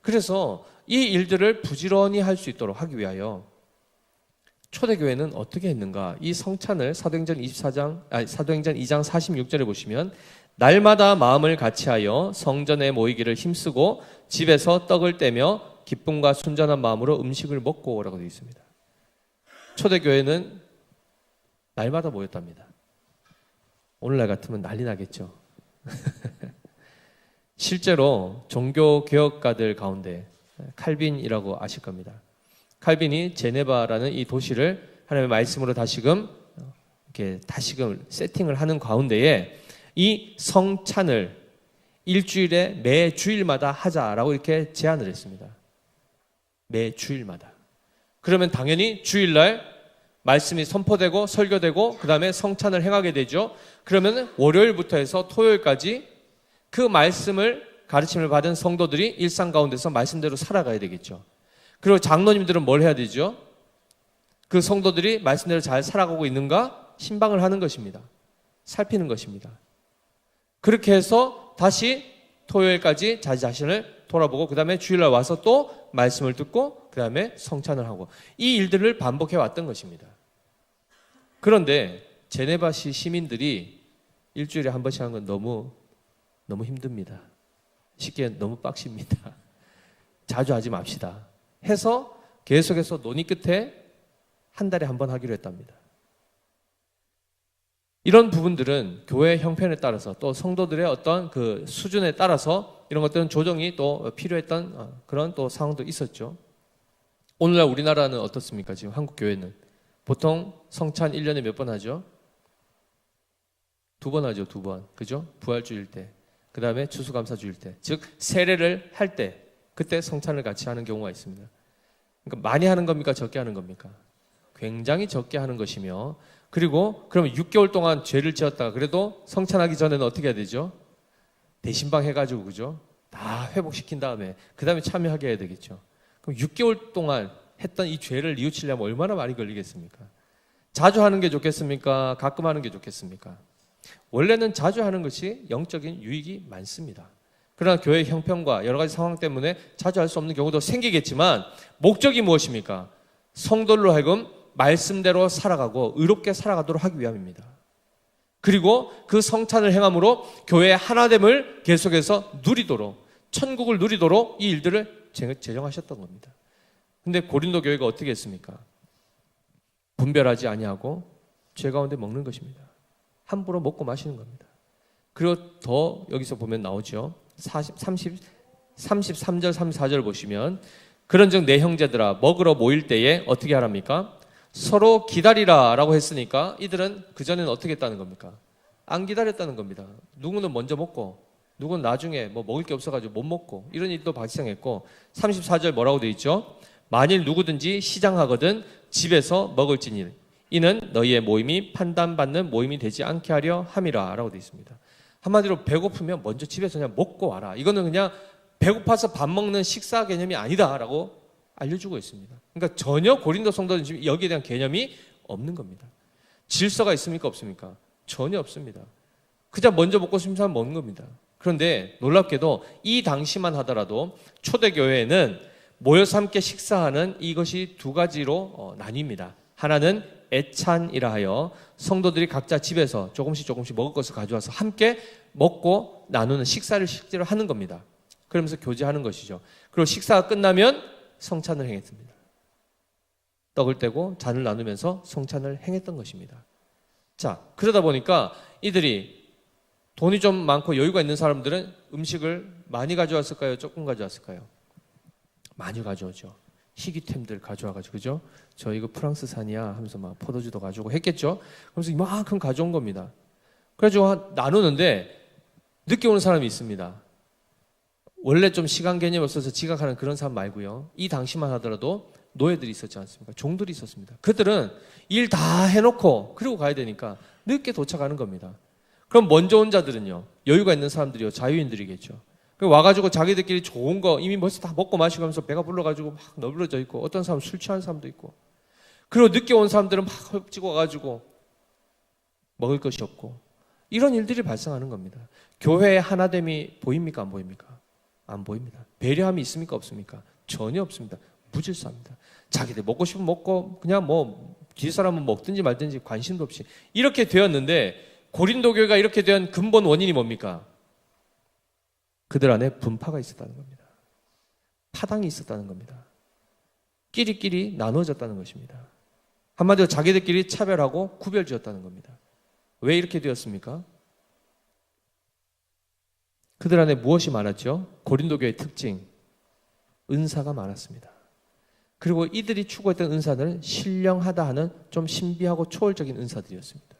그래서 이 일들을 부지런히 할 수 있도록 하기 위하여 초대교회는 어떻게 했는가? 이 성찬을 사도행전 2장 46절에 보시면 날마다 마음을 같이하여 성전에 모이기를 힘쓰고 집에서 떡을 떼며 기쁨과 순전한 마음으로 음식을 먹고 오라고 되어 있습니다. 초대교회는 날마다 모였답니다. 오늘날 같으면 난리 나겠죠. 실제로 종교개혁가들 가운데 칼빈이라고 아실 겁니다. 칼빈이 제네바라는 이 도시를 하나님의 말씀으로 다시금 세팅을 하는 가운데에 이 성찬을 일주일에 매 주일마다 하자라고 이렇게 제안을 했습니다. 매 주일마다. 그러면 당연히 주일날 말씀이 선포되고 설교되고 그 다음에 성찬을 행하게 되죠. 그러면 월요일부터 해서 토요일까지 그 말씀을 가르침을 받은 성도들이 일상 가운데서 말씀대로 살아가야 되겠죠. 그리고 장로님들은 뭘 해야 되죠? 그 성도들이 말씀대로 잘 살아가고 있는가 신방을 하는 것입니다. 살피는 것입니다. 그렇게 해서 다시 토요일까지 자기 자신을 돌아보고 그 다음에 주일날 와서 또 말씀을 듣고 그 다음에 성찬을 하고 이 일들을 반복해 왔던 것입니다. 그런데 제네바시 시민들이 일주일에 한 번씩 하는 건 너무 힘듭니다. 쉽게 너무 빡십니다. 자주 하지 맙시다 해서 계속해서 논의 끝에 한 달에 한 번 하기로 했답니다. 이런 부분들은 교회 형편에 따라서 또 성도들의 어떤 그 수준에 따라서 이런 것들은 조정이 또 필요했던 그런 또 상황도 있었죠. 오늘날 우리나라는 어떻습니까? 지금 한국 교회는 보통 성찬 1년에 몇 번 하죠? 2번 하죠, 2번. 그죠? 부활주일 때. 그 다음에 추수감사주일 때. 즉, 세례를 할 때, 그때 성찬을 같이 하는 경우가 있습니다. 그러니까 많이 하는 겁니까? 적게 하는 겁니까? 굉장히 적게 하는 것이며, 그리고 그러면 6개월 동안 죄를 지었다가 그래도 성찬하기 전에는 어떻게 해야 되죠? 대신방 해가지고, 그죠? 다 회복시킨 다음에, 그 다음에 참여하게 해야 되겠죠. 그럼 6개월 동안 했던 이 죄를 뉘우치려면 얼마나 많이 걸리겠습니까? 자주 하는 게 좋겠습니까? 가끔 하는 게 좋겠습니까? 원래는 자주 하는 것이 영적인 유익이 많습니다. 그러나 교회 형편과 여러 가지 상황 때문에 자주 할 수 없는 경우도 생기겠지만 목적이 무엇입니까? 성도로 하여금 말씀대로 살아가고 의롭게 살아가도록 하기 위함입니다. 그리고 그 성찬을 행함으로 교회의 하나됨을 계속해서 누리도록, 천국을 누리도록 이 일들을 제정하셨던 겁니다. 근데 고린도 교회가 어떻게 했습니까? 분별하지 아니하고 죄 가운데 먹는 것입니다. 함부로 먹고 마시는 겁니다. 그리고 더 여기서 보면 나오죠. 33절 34절 보시면 그런즉 내 형제들아 먹으러 모일 때에 어떻게 하랍니까? 서로 기다리라 라고 했으니까 이들은 그전에는 어떻게 했다는 겁니까? 안 기다렸다는 겁니다. 누구는 먼저 먹고 누구는 나중에 뭐 먹을 게 없어가지고 못 먹고 이런 일도 발생했고 34절 뭐라고 되어 있죠? 만일 누구든지 시장하거든 집에서 먹을지니 이는 너희의 모임이 판단받는 모임이 되지 않게 하려 함이라 라고 되어 있습니다. 한마디로 배고프면 먼저 집에서 그냥 먹고 와라. 이거는 그냥 배고파서 밥 먹는 식사 개념이 아니다 라고 알려주고 있습니다. 그러니까 전혀 고린도 성도는 지금 여기에 대한 개념이 없는 겁니다. 질서가 있습니까? 없습니까? 전혀 없습니다. 그냥 먼저 먹고 싶은 사람 먹는 겁니다. 그런데 놀랍게도 이 당시만 하더라도 초대교회에는 모여서 함께 식사하는 이것이 두 가지로 나뉩니다. 하나는 애찬이라 하여 성도들이 각자 집에서 조금씩 먹을 것을 가져와서 함께 먹고 나누는 식사를 실제로 하는 겁니다. 그러면서 교제하는 것이죠. 그리고 식사가 끝나면 성찬을 행했습니다. 떡을 떼고 잔을 나누면서 성찬을 행했던 것입니다. 자, 그러다 보니까 이들이 돈이 좀 많고 여유가 있는 사람들은 음식을 많이 가져왔을까요? 조금 가져왔을까요? 많이 가져오죠. 희귀템들 가져와가지고, 그죠? 저 이거 프랑스산이야 하면서 막 포도주도 가져오고 했겠죠? 그러면서 이만큼 가져온 겁니다. 그래가지고 나누는데 늦게 오는 사람이 있습니다. 원래 좀 시간 개념이 없어서 지각하는 그런 사람 말고요. 이 당시만 하더라도 노예들이 있었지 않습니까? 종들이 있었습니다. 그들은 일 다 해놓고 그리고 가야 되니까 늦게 도착하는 겁니다. 그럼 먼저 온 자들은요, 여유가 있는 사람들이요, 자유인들이겠죠. 와가지고 자기들끼리 좋은 거 이미 벌써 다 먹고 마시고 하면서 배가 불러가지고 막 너불러져 있고, 어떤 사람은 술 취한 사람도 있고, 그리고 늦게 온 사람들은 막 헐찍어 가지고 먹을 것이 없고, 이런 일들이 발생하는 겁니다. 교회의 하나됨이 보입니까? 안 보입니까? 안 보입니다. 배려함이 있습니까? 없습니까? 전혀 없습니다. 무질서합니다. 자기들 먹고 싶으면 먹고 그냥 뭐 뒤에 사람은 먹든지 말든지 관심도 없이 이렇게 되었는데, 고린도 교회가 이렇게 된 근본 원인이 뭡니까? 그들 안에 분파가 있었다는 겁니다. 파당이 있었다는 겁니다. 끼리끼리 나눠졌다는 것입니다. 한마디로 자기들끼리 차별하고 구별지었다는 겁니다. 왜 이렇게 되었습니까? 그들 안에 무엇이 많았죠? 고린도 교회의 특징, 은사가 많았습니다. 그리고 이들이 추구했던 은사는 신령하다 하는 좀 신비하고 초월적인 은사들이었습니다.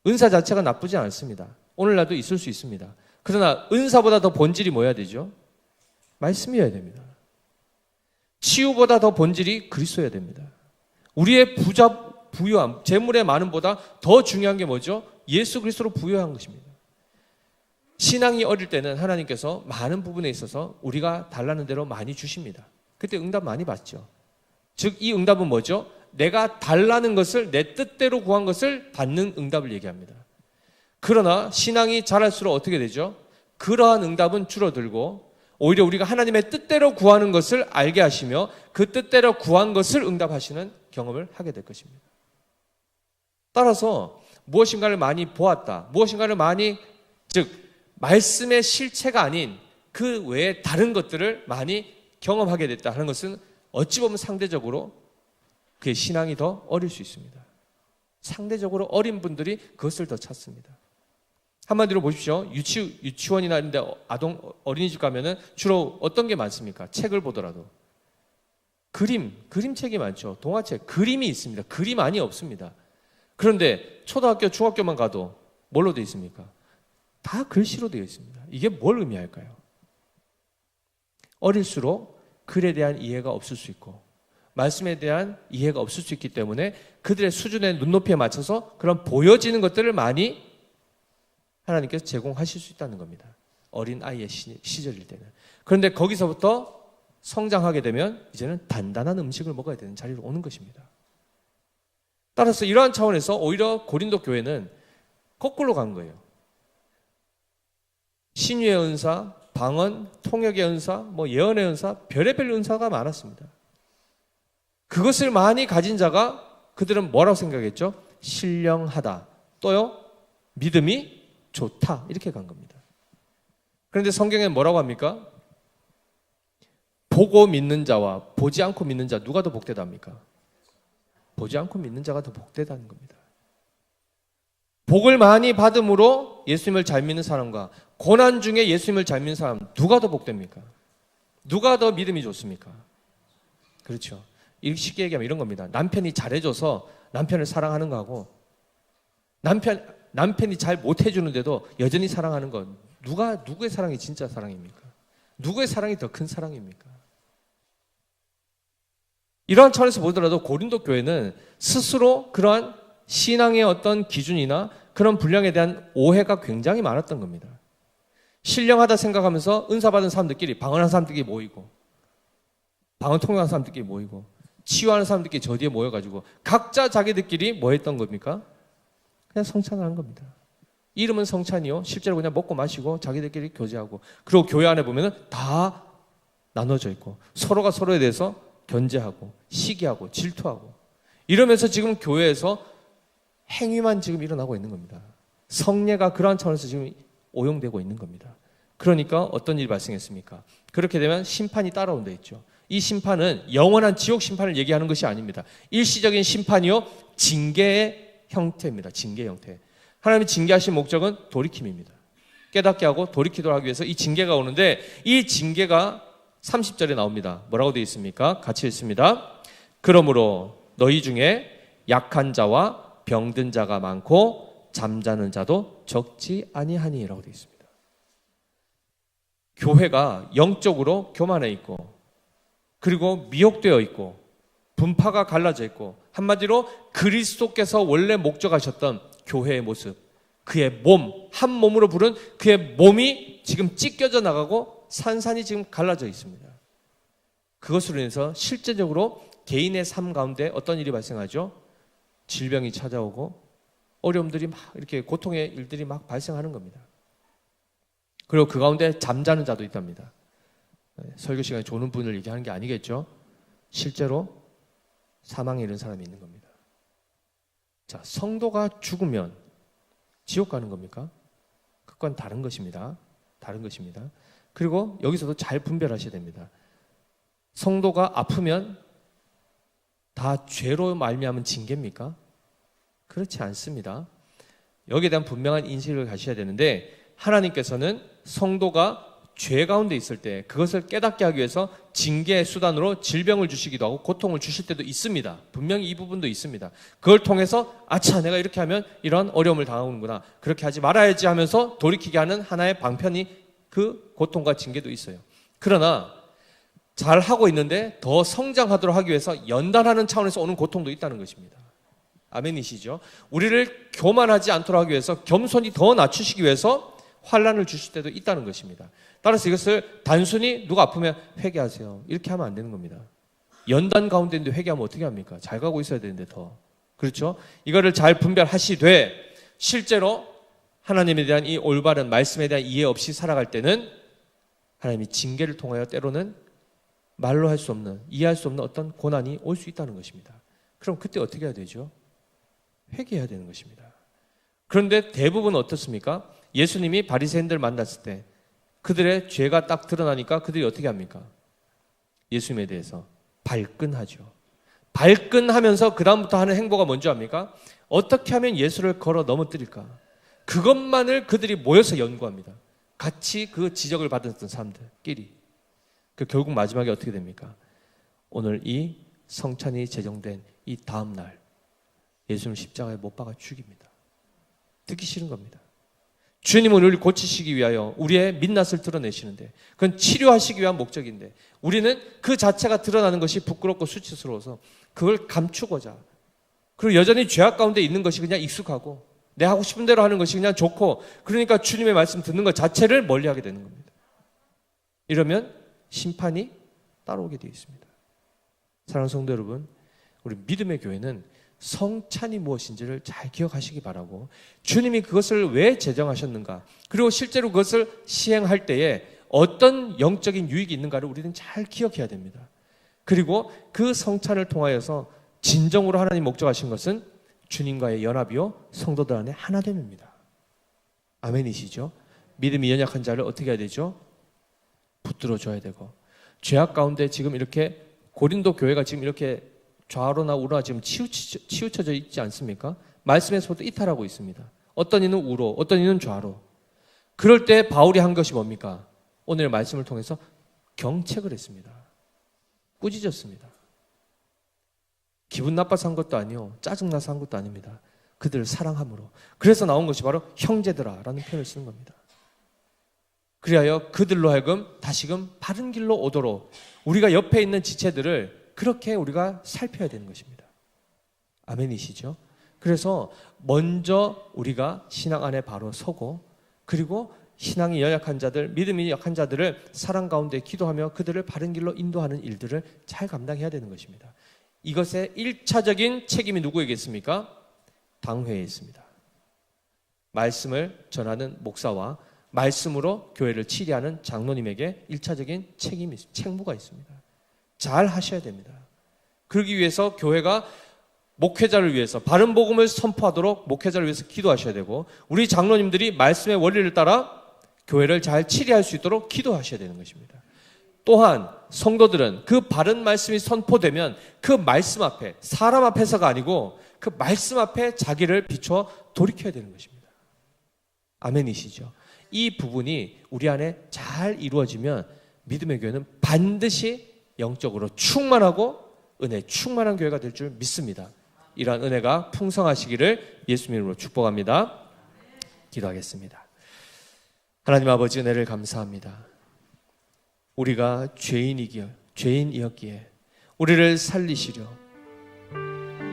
은사 자체가 나쁘지 않습니다. 오늘날도 있을 수 있습니다. 그러나 은사보다 더 본질이 뭐여야 되죠? 말씀이어야 됩니다. 치유보다 더 본질이 그리스도여야 됩니다. 우리의 부유함, 재물의 많음보다 더 중요한 게 뭐죠? 예수 그리스도로 부유한 것입니다. 신앙이 어릴 때는 하나님께서 많은 부분에 있어서 우리가 달라는 대로 많이 주십니다. 그때 응답 많이 받죠. 즉, 이 응답은 뭐죠? 내가 달라는 것을, 내 뜻대로 구한 것을 받는 응답을 얘기합니다. 그러나 신앙이 자랄수록 어떻게 되죠? 그러한 응답은 줄어들고 오히려 우리가 하나님의 뜻대로 구하는 것을 알게 하시며 그 뜻대로 구한 것을 응답하시는 경험을 하게 될 것입니다. 따라서 무엇인가를 많이 보았다, 무엇인가를 많이, 즉 말씀의 실체가 아닌 그 외에 다른 것들을 많이 경험하게 됐다 하는 것은 어찌 보면 상대적으로 그의 신앙이 더 어릴 수 있습니다. 상대적으로 어린 분들이 그것을 더 찾습니다. 한마디로 보십시오. 유치원이나 이런 데 어린이집 가면은 주로 어떤 게 많습니까? 책을 보더라도. 그림책이 많죠. 동화책, 그림이 있습니다. 그림안이 없습니다. 그런데 초등학교, 중학교만 가도 뭘로 되어 있습니까? 다 글씨로 되어 있습니다. 이게 뭘 의미할까요? 어릴수록 글에 대한 이해가 없을 수 있고 말씀에 대한 이해가 없을 수 있기 때문에 그들의 수준의 눈높이에 맞춰서 그런 보여지는 것들을 많이 하나님께서 제공하실 수 있다는 겁니다. 어린 아이의 시절일 때는. 그런데 거기서부터 성장하게 되면 이제는 단단한 음식을 먹어야 되는 자리로 오는 것입니다. 따라서 이러한 차원에서 오히려 고린도 교회는 거꾸로 간 거예요. 신유의 은사, 방언, 통역의 은사, 예언의 은사, 별의별 은사가 많았습니다. 그것을 많이 가진 자가 그들은 뭐라고 생각했죠? 신령하다. 또요, 믿음이 좋다. 이렇게 간 겁니다. 그런데 성경에 뭐라고 합니까? 보고 믿는 자와 보지 않고 믿는 자, 누가 더 복되다 합니까? 보지 않고 믿는 자가 더 복되다는 겁니다. 복을 많이 받음으로 예수님을 잘 믿는 사람과 고난 중에 예수님을 잘 믿는 사람, 누가 더 복됩니까? 누가 더 믿음이 좋습니까? 그렇죠. 이렇게 쉽게 얘기하면 이런 겁니다. 남편이 잘해줘서 남편을 사랑하는 거하고 남편이 잘 못해주는데도 여전히 사랑하는 것, 누구의 사랑이 진짜 사랑입니까? 누구의 사랑이 더 큰 사랑입니까? 이러한 차원에서 보더라도 고린도 교회는 스스로 그러한 신앙의 어떤 기준이나 그런 분량에 대한 오해가 굉장히 많았던 겁니다. 신령하다 생각하면서 은사 받은 사람들끼리, 방언하는 사람들끼리 모이고, 방언 통역하는 사람들끼리 모이고, 치유하는 사람들끼리 저 뒤에 모여가지고 각자 자기들끼리 뭐 했던 겁니까? 그냥 성찬을 한 겁니다. 이름은 성찬이요, 실제로 그냥 먹고 마시고 자기들끼리 교제하고, 그리고 교회 안에 보면은 다 나눠져 있고 서로가 서로에 대해서 견제하고 시기하고 질투하고 이러면서 지금 교회에서 행위만 지금 일어나고 있는 겁니다. 성례가 그러한 차원에서 지금 오용되고 있는 겁니다. 그러니까 어떤 일이 발생했습니까? 그렇게 되면 심판이 따라온다 했죠. 이 심판은 영원한 지옥 심판을 얘기하는 것이 아닙니다. 일시적인 심판이요, 징계의 형태입니다. 징계 형태. 하나님이 징계하신 목적은 돌이킴입니다. 깨닫게 하고 돌이키도록 하기 위해서 이 징계가 오는데, 이 징계가 30절에 나옵니다. 뭐라고 되어 있습니까? 같이 읽습니다. 그러므로 너희 중에 약한 자와 병든 자가 많고 잠자는 자도 적지 아니하니라고 되어 있습니다. 교회가 영적으로 교만해 있고, 그리고 미혹되어 있고, 분파가 갈라져 있고, 한마디로 그리스도께서 원래 목적하셨던 교회의 모습, 그의 몸, 한 몸으로 부른 그의 몸이 지금 찢겨져 나가고 산산이 지금 갈라져 있습니다. 그것으로 인해서 실제적으로 개인의 삶 가운데 어떤 일이 발생하죠? 질병이 찾아오고 어려움들이 막 이렇게 고통의 일들이 막 발생하는 겁니다. 그리고 그 가운데 잠자는 자도 있답니다. 설교 시간에 조는 분을 얘기하는 게 아니겠죠? 실제로 사망에 이른 사람이 있는 겁니다. 자, 성도가 죽으면 지옥 가는 겁니까? 그건 다른 것입니다. 다른 것입니다. 그리고 여기서도 잘 분별하셔야 됩니다. 성도가 아프면 다 죄로 말미암은 징계입니까? 그렇지 않습니다. 여기에 대한 분명한 인식을 가셔야 되는데, 하나님께서는 성도가 죄 가운데 있을 때 그것을 깨닫게 하기 위해서 징계의 수단으로 질병을 주시기도 하고 고통을 주실 때도 있습니다. 분명히 이 부분도 있습니다. 그걸 통해서 아차, 내가 이렇게 하면 이런 어려움을 당하는구나, 그렇게 하지 말아야지 하면서 돌이키게 하는 하나의 방편이 그 고통과 징계도 있어요. 그러나 잘 하고 있는데 더 성장하도록 하기 위해서 연단하는 차원에서 오는 고통도 있다는 것입니다. 아멘이시죠? 우리를 교만하지 않도록 하기 위해서, 겸손히 더 낮추시기 위해서 환난을 주실 때도 있다는 것입니다. 따라서 이것을 단순히 누가 아프면 회개하세요, 이렇게 하면 안 되는 겁니다. 연단 가운데인데 회개하면 어떻게 합니까? 잘 가고 있어야 되는데 더. 그렇죠? 이거를 잘 분별하시되, 실제로 하나님에 대한 이 올바른 말씀에 대한 이해 없이 살아갈 때는 하나님이 징계를 통하여 때로는 말로 할 수 없는, 이해할 수 없는 어떤 고난이 올 수 있다는 것입니다. 그럼 그때 어떻게 해야 되죠? 회개해야 되는 것입니다. 그런데 대부분 어떻습니까? 예수님이 바리새인들 만났을 때 그들의 죄가 딱 드러나니까 그들이 어떻게 합니까? 예수님에 대해서 발끈하죠. 발끈하면서 그 다음부터 하는 행보가 뭔지 압니까? 어떻게 하면 예수를 걸어 넘어뜨릴까? 그것만을 그들이 모여서 연구합니다. 같이 그 지적을 받았던 사람들끼리. 결국 마지막에 어떻게 됩니까? 오늘 이 성찬이 제정된 이 다음 날 예수님을 십자가에 못 박아 죽입니다. 듣기 싫은 겁니다. 주님은 우리를 고치시기 위하여 우리의 민낯을 드러내시는데, 그건 치료하시기 위한 목적인데, 우리는 그 자체가 드러나는 것이 부끄럽고 수치스러워서 그걸 감추고자, 그리고 여전히 죄악 가운데 있는 것이 그냥 익숙하고 내 하고 싶은 대로 하는 것이 그냥 좋고, 그러니까 주님의 말씀 듣는 것 자체를 멀리하게 되는 겁니다. 이러면 심판이 따라오게 되어 있습니다. 사랑하는 성도 여러분, 우리 믿음의 교회는 성찬이 무엇인지를 잘 기억하시기 바라고, 주님이 그것을 왜 제정하셨는가, 그리고 실제로 그것을 시행할 때에 어떤 영적인 유익이 있는가를 우리는 잘 기억해야 됩니다. 그리고 그 성찬을 통하여서 진정으로 하나님 목적하신 것은 주님과의 연합이요, 성도들 안에 하나됨입니다. 아멘이시죠? 믿음이 연약한 자를 어떻게 해야 되죠? 붙들어 줘야 되고, 죄악 가운데 지금 이렇게 고린도 교회가 지금 이렇게 좌로나 우로나 지금 치우쳐져 있지 않습니까? 말씀에서도 이탈하고 있습니다. 어떤 이는 우로, 어떤 이는 좌로. 그럴 때 바울이 한 것이 뭡니까? 오늘 말씀을 통해서 경책을 했습니다. 꾸짖었습니다. 기분 나빠서 한 것도 아니요, 짜증나서 한 것도 아닙니다. 그들을 사랑함으로. 그래서 나온 것이 바로 형제들아 라는 표현을 쓰는 겁니다. 그리하여 그들로 하여금 다시금 바른 길로 오도록 우리가 옆에 있는 지체들을 그렇게 우리가 살펴야 되는 것입니다. 아멘이시죠? 그래서 먼저 우리가 신앙 안에 바로 서고, 그리고 신앙이 연약한 자들, 믿음이 약한 자들을 사랑 가운데 기도하며 그들을 바른 길로 인도하는 일들을 잘 감당해야 되는 것입니다. 이것의 1차적인 책임이 누구에게 있습니까? 당회에 있습니다. 말씀을 전하는 목사와 말씀으로 교회를 치리하는 장로님에게 1차적인 책무가 있습니다. 잘 하셔야 됩니다. 그러기 위해서 교회가 목회자를 위해서 바른 복음을 선포하도록 목회자를 위해서 기도하셔야 되고, 우리 장로님들이 말씀의 원리를 따라 교회를 잘 치리할 수 있도록 기도하셔야 되는 것입니다. 또한 성도들은 그 바른 말씀이 선포되면 그 말씀 앞에, 사람 앞에서가 아니고 그 말씀 앞에 자기를 비춰 돌이켜야 되는 것입니다. 아멘이시죠? 이 부분이 우리 안에 잘 이루어지면 믿음의 교회는 반드시 영적으로 충만하고 은혜 충만한 교회가 될 줄 믿습니다. 이러한 은혜가 풍성하시기를 예수님 이름으로 축복합니다. 기도하겠습니다. 하나님 아버지, 은혜를 감사합니다. 우리가 죄인이었기에 우리를 살리시려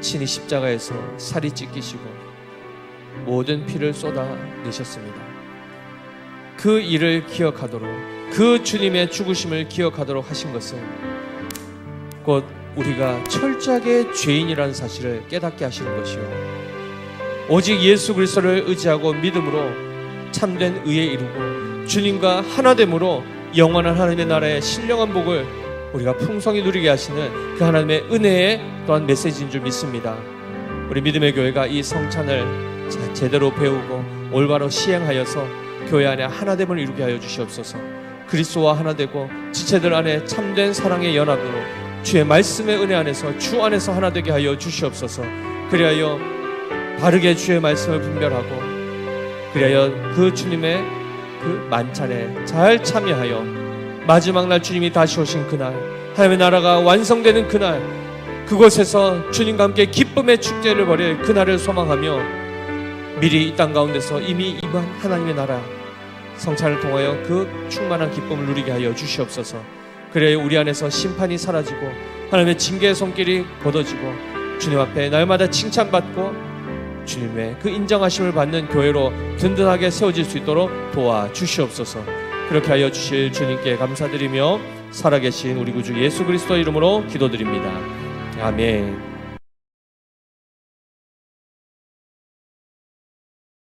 친히 십자가에서 살이 찢기시고 모든 피를 쏟아 내셨습니다. 그 일을 기억하도록, 그 주님의 죽으심을 기억하도록 하신 것은 곧 우리가 철저하게 죄인이라는 사실을 깨닫게 하시는 것이요, 오직 예수 그리스도를 의지하고 믿음으로 참된 의에 이루고 주님과 하나됨으로 영원한 하나님의 나라의 신령한 복을 우리가 풍성히 누리게 하시는 그 하나님의 은혜의 또한 메시지인 줄 믿습니다. 우리 믿음의 교회가 이 성찬을 제대로 배우고 올바로 시행하여서 교회 안에 하나됨을 이루게 하여 주시옵소서. 그리스도와 하나되고 지체들 안에 참된 사랑의 연합으로 주의 말씀의 은혜 안에서 주 안에서 하나 되게 하여 주시옵소서. 그리하여 바르게 주의 말씀을 분별하고, 그리하여 그 주님의 그 만찬에 잘 참여하여 마지막 날 주님이 다시 오신 그날, 하나님의 나라가 완성되는 그날, 그곳에서 주님과 함께 기쁨의 축제를 벌일 그날을 소망하며 미리 이 땅 가운데서 이미 임한 하나님의 나라 성찬을 통하여 그 충만한 기쁨을 누리게 하여 주시옵소서. 그래야 우리 안에서 심판이 사라지고 하나님의 징계의 손길이 걷어지고 주님 앞에 날마다 칭찬받고 주님의 그 인정하심을 받는 교회로 든든하게 세워질 수 있도록 도와주시옵소서. 그렇게 하여 주실 주님께 감사드리며 살아계신 우리 구주 예수 그리스도 이름으로 기도드립니다. 아멘.